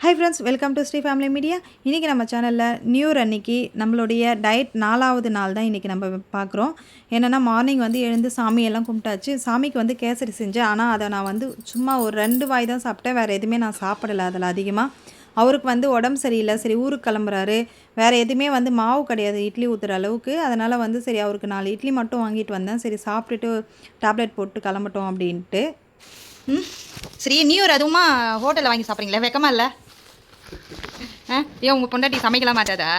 Hi friends, welcome to Sri family media. இன்றைக்கி நம்ம சேனலில் நியூ இயர் அன்றைக்கி நம்மளுடைய டயட் 4வது நாள் தான் இன்றைக்கி நம்ம பார்க்குறோம். என்னென்னா மார்னிங் வந்து எழுந்து சாமியெல்லாம் கும்பிட்டாச்சு. சாமிக்கு வந்து கேசரி செஞ்சேன். ஆனால் அதை நான் வந்து சும்மா ஒரு 2 வாய் தான் சாப்பிட்டேன். வேறு எதுவுமே நான் சாப்பிடலை அதில் அதிகமாக. அவருக்கு வந்து உடம்பு சரியில்லை, சரி ஊருக்கு கிளம்புறாரு. வேறு எதுவுமே வந்து மாவு கிடையாது இட்லி ஊற்றுற அளவுக்கு. அதனால் வந்து சரி அவருக்கு 4 இட்லி மட்டும் வாங்கிட்டு வந்தேன். சரி சாப்பிட்டுட்டு டேப்லெட் போட்டு கிளம்பட்டோம் அப்படின்ட்டு. சரி, நியூ இயர் அதுவுமா ஹோட்டலில் வாங்கி சாப்பிட்றீங்களா? வெக்கமா இல்லை? ஏன் உங்கள் பொண்டாட்டி சமைக்கலாம் மாட்டாதா?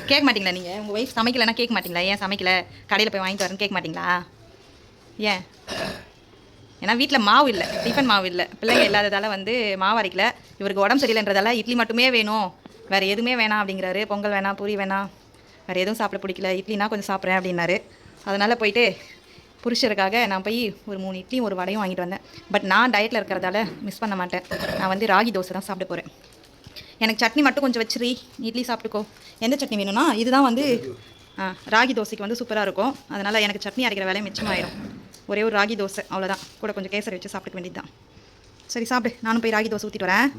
கேட்க மாட்டிங்களா? நீங்கள் உங்கள் ஒய்ஃப் சமைக்கலைன்னா கேட்க மாட்டிங்களா? ஏன் சமைக்கலை, கடையில் போய் வாங்கிட்டு வரேன்னு கேட்க மாட்டிங்களா? ஏன்? ஏன்னா வீட்டில் மாவு இல்லை, டிஃபன் மாவு இல்லை, பிள்ளைங்க இல்லாததால் வந்து மாவு அரைக்கல. இவருக்கு உடம்பு சரியில்லைன்றதால இட்லி மட்டுமே வேணும், வேறு எதுவுமே வேணாம் அப்படிங்கிறாரு. பொங்கல் வேணாம், பூரி வேணாம், வேறு எதுவும் சாப்பிட பிடிக்கல, இட்லினா கொஞ்சம் சாப்பிட்றேன் அப்படின்னாரு. அதனால் போயிட்டு புருஷருக்காக நான் போய் ஒரு 3 இட்லியும் ஒரு வடையும் வாங்கிட்டு வந்தேன். பட் நான் டயட்டில் இருக்கிறதால மிஸ் பண்ண மாட்டேன். நான் வந்து ராகி தோசை தான் சாப்பிட போகிறேன். எனக்கு சட்னி மட்டும் கொஞ்சம் வச்சிரி, இட்லி சாப்பிட்டுக்கோ. எந்த சட்னி வேணும்னா இதுதான் வந்து ராகி தோசைக்கு வந்து சூப்பராக இருக்கும். அதனால் எனக்கு சட்னி அரைக்கிற வேலையை மிச்சமாயிடும். ஒரே ஒரு ராகி தோசை அவ்வளோதான், கூட கொஞ்சம் கேசரி வச்சு சாப்பிட்டுக்க வேண்டியது தான். சரி சாப்பிடு, நானும் போய் ராகி தோசை ஊற்றிட்டு வரேன்.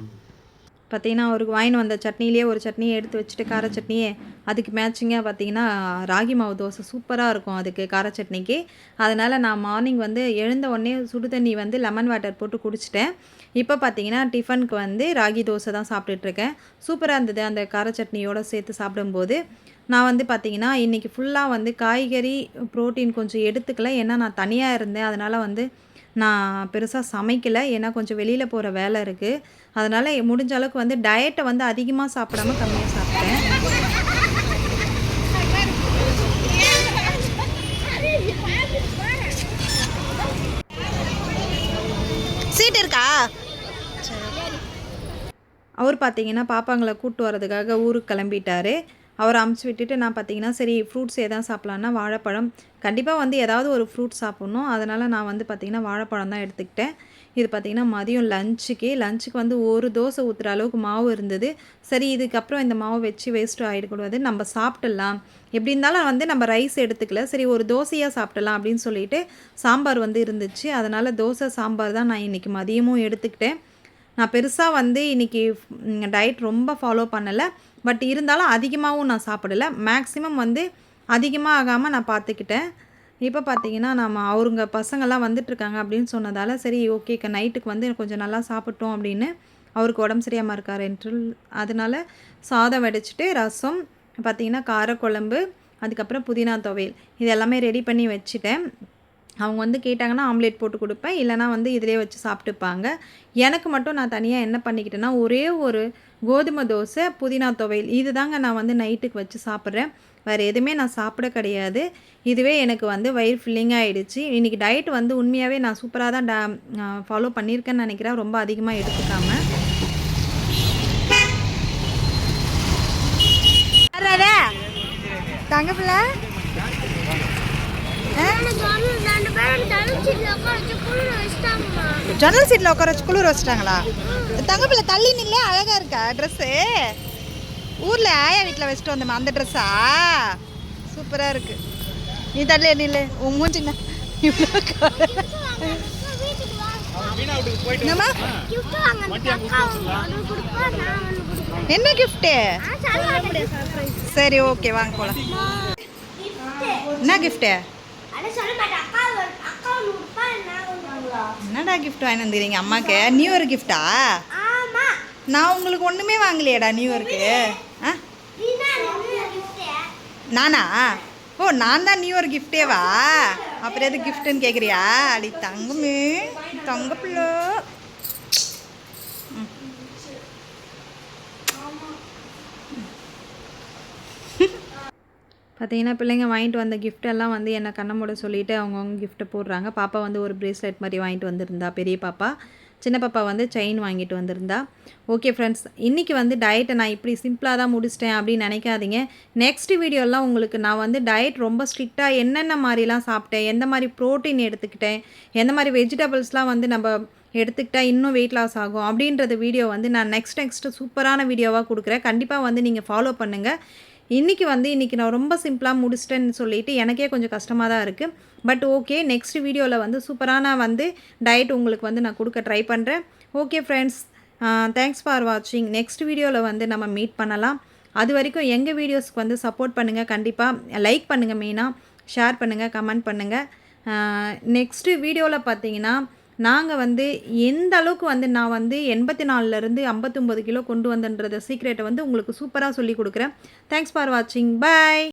பார்த்திங்கன்னா அவருக்கு வாங்கின்னு வந்த சட்னிலேயே ஒரு சட்னியை எடுத்து வச்சுட்டு கார சட்னியே அதுக்கு மேட்சிங்காக பார்த்திங்கன்னா ராகி மாவு தோசை சூப்பராக இருக்கும் அதுக்கு கார சட்னிக்கு. அதனால் நான் மார்னிங் வந்து எழுந்த உடனே சுடு தண்ணி வந்து லெமன் வாட்டர் போட்டு குடிச்சிட்டேன். இப்போ பார்த்திங்கன்னா டிஃபனுக்கு வந்து ராகி தோசை தான் சாப்பிட்டுட்ருக்கேன். சூப்பராக இருந்தது அந்த கார சட்னியோடு சேர்த்து சாப்பிடும்போது. நான் வந்து பார்த்திங்கன்னா இன்றைக்கி ஃபுல்லாக வந்து காய்கறி ப்ரோட்டீன் கொஞ்சம் எடுத்துக்கல. ஏன்னா நான் தனியாக இருந்தேன். அதனால் வந்து நான் பெருசாக சமைக்கலை. ஏன்னா கொஞ்சம் வெளியில் போகிற வேலை இருக்குது. அதனால் முடிஞ்ச அளவுக்கு வந்து டயட்டை வந்து அதிகமாக சாப்பிடாம கம்மியாக சாப்பிட்டேன். சீட் இருக்கா? அவர் பார்த்திங்கன்னா பாப்பாங்களை கூப்பிட்டு வரதுக்காக ஊருக்கு கிளம்பிட்டார். அவரை அமுச்சு விட்டுட்டு நான் பார்த்திங்கன்னா சரி ஃப்ரூட்ஸ் எதாவது சாப்பிட்லான்னா வாழைப்பழம், கண்டிப்பாக வந்து ஏதாவது ஒரு ஃப்ரூட் சாப்பிட்ணும். அதனால் நான் வந்து பார்த்திங்கன்னா வாழைப்பழம் தான் எடுத்துக்கிட்டேன். இது பார்த்திங்கன்னா மதியம் லஞ்சுக்கு வந்து ஒரு தோசை ஊற்றுற அளவுக்கு மாவு இருந்தது. சரி இதுக்கப்புறம் இந்த மாவு வச்சு வேஸ்ட்டு ஆகிடக்கூடாது, நம்ம சாப்பிட்டுடலாம். எப்படி இருந்தாலும் வந்து நம்ம ரைஸ் எடுத்துக்கல, சரி ஒரு தோசையாக சாப்பிடலாம் அப்படின்னு சொல்லிட்டு சாம்பார் வந்து இருந்துச்சு. அதனால் தோசை சாம்பார் தான் நான் இன்றைக்கி மதியமும் எடுத்துக்கிட்டேன். நான் பெருசாக வந்து இன்றைக்கி டயட் ரொம்ப ஃபாலோ பண்ணலை. பட் இருந்தாலும் அதிகமாகவும் நான் சாப்பிடலை. மேக்ஸிமம் வந்து அதிகமாக ஆகாமல் நான் பார்த்துக்கிட்டேன். இப்போ பார்த்திங்கன்னா அவருங்க பசங்கள்லாம் வந்துட்டுருக்காங்க அப்படின்னு சொன்னதால் சரி ஓகே நைட்டுக்கு வந்து கொஞ்சம் நல்லா சாப்பிட்டோம் அப்படின்னு அவருக்கு உடம்பு சரியாமல் இருக்கார் என்று அதனால் சாதம் வடிச்சிட்டு ரசம் பார்த்திங்கன்னா காரக்குழம்பு, அதுக்கப்புறம் புதினா துவையல் இது எல்லாமே ரெடி பண்ணி வச்சுட்டேன். அவங்க வந்து கேட்டாங்கன்னா ஆம்லேட் போட்டு கொடுப்பேன், இல்லைனா வந்து இதிலே வச்சு சாப்பிட்டுப்பாங்க. எனக்கு மட்டும் நான் தனியாக என்ன பண்ணிக்கிட்டேன்னா ஒரே ஒரு கோதுமை தோசை புதினா துவையல் இது தாங்க நான் வந்து நைட்டுக்கு வச்சு சாப்பிட்றேன். வேறு எதுவுமே நான் சாப்பிட கிடையாது. இதுவே எனக்கு வந்து வயிறு ஃபில்லிங் ஆகிடுச்சு. இன்றைக்கி டயட் வந்து உண்மையாகவே நான் சூப்பராக தான் ஃபாலோ பண்ணியிருக்கேன்னு நினைக்கிறேன், ரொம்ப அதிகமாக எடுத்துக்காமல். தங்கப்பில்லை ஜன்னல் சீட்டில் உட்கார வச்சு குளிர் வச்சுட்டாங்களா? தங்கப்பில்லை தள்ளி நில்ல, அழகாக இருக்கா ட்ரெஸ்ஸு. ஊரில் ஆயா வீட்டில் வச்சுட்டு வந்தோம்மா அந்த ட்ரெஸ்ஸா? சூப்பராக இருக்குது. நீ தள்ளி நில்லு, உன் மூஞ்சிங்க இவ்வளோ. என்ன கிஃப்ட்டு? சரி ஓகே வாங்க போகலாம். என்ன கிஃப்ட்டு? என்னடா கிஃப்ட் வாங்கி வந்துக்கிறீங்க அம்மாவுக்கு? நியூ இயர் கிஃப்டா? நான் உங்களுக்கு ஒன்றுமே வாங்கலையேடா நியூ இயருக்கு. நானா? ஓ நான் தான் நியூ இயர் கிஃப்டேவா? அப்புறம் எது கிஃப்ட்டுன்னு கேட்குறியா? அடி தங்கமே, தங்க பிள்ளை. பார்த்திங்கன்னா பிள்ளைங்க வாங்கிட்டு வந்த கிஃப்டெல்லாம் வந்து என்னை கண்ண மூட சொல்லிவிட்டு அவங்கவுங்க கிஃப்ட்டை போடுறாங்க. பாப்பா வந்து ஒரு ப்ரேஸ்லெட் மாதிரி வாங்கிட்டு வந்திருந்தா பெரிய பாப்பா. சின்ன பாப்பா வந்து செயின் வாங்கிட்டு வந்திருந்தா. ஓகே ஃப்ரெண்ட்ஸ், இன்றைக்கி வந்து டயட்டை நான் இப்படி சிம்பிளாக தான் முடிச்சிட்டேன் அப்படின்னு நினைக்காதீங்க. நெக்ஸ்ட் வீடியோலாம் உங்களுக்கு நான் வந்து டயட் ரொம்ப ஸ்ட்ரிக்டாக என்னென்ன மாதிரிலாம் சாப்பிட்டேன், எந்த மாதிரி ப்ரோட்டீன் எடுத்துக்கிட்டேன், எந்த மாதிரி வெஜிடபிள்ஸ்லாம் வந்து நம்ம எடுத்துக்கிட்டால் இன்னும் வெயிட் லாஸ் ஆகும் அப்படின்றது வீடியோ வந்து நான் நெக்ஸ்ட்டு சூப்பரான வீடியோவாக கொடுக்குறேன். கண்டிப்பாக வந்து நீங்கள் ஃபாலோ பண்ணுங்கள். இன்றைக்கி நான் ரொம்ப சிம்பிளாக முடிச்சிட்டேன்னு சொல்லிட்டு எனக்கே கொஞ்சம் கஷ்டமாக தான் இருக்குது. பட் ஓகே, நெக்ஸ்ட் வீடியோவில் வந்து சூப்பரான வந்து டயட் உங்களுக்கு வந்து நான் கொடுக்க ட்ரை பண்ணுறேன். ஓகே ஃப்ரெண்ட்ஸ், தேங்க்ஸ் ஃபார் வாட்சிங். நெக்ஸ்ட் வீடியோவில் வந்து நம்ம மீட் பண்ணலாம். அது வரைக்கும் எங்கள் வீடியோஸ்க்கு வந்து சப்போர்ட் பண்ணுங்கள். கண்டிப்பாக லைக் பண்ணுங்கள், மெயினாக ஷேர் பண்ணுங்கள், கமெண்ட் பண்ணுங்கள். நெக்ஸ்ட்டு வீடியோவில் பார்த்தீங்கன்னா நாங்கள் வந்து எந்த அளவுக்கு வந்து நான் வந்து 84லேருந்து 59 கிலோ கொண்டு வந்தேன்றத சீக்ரெட்டை வந்து உங்களுக்கு சூப்பராக சொல்லி கொடுக்குறேன். தேங்க்ஸ் ஃபார் வாட்சிங். பை.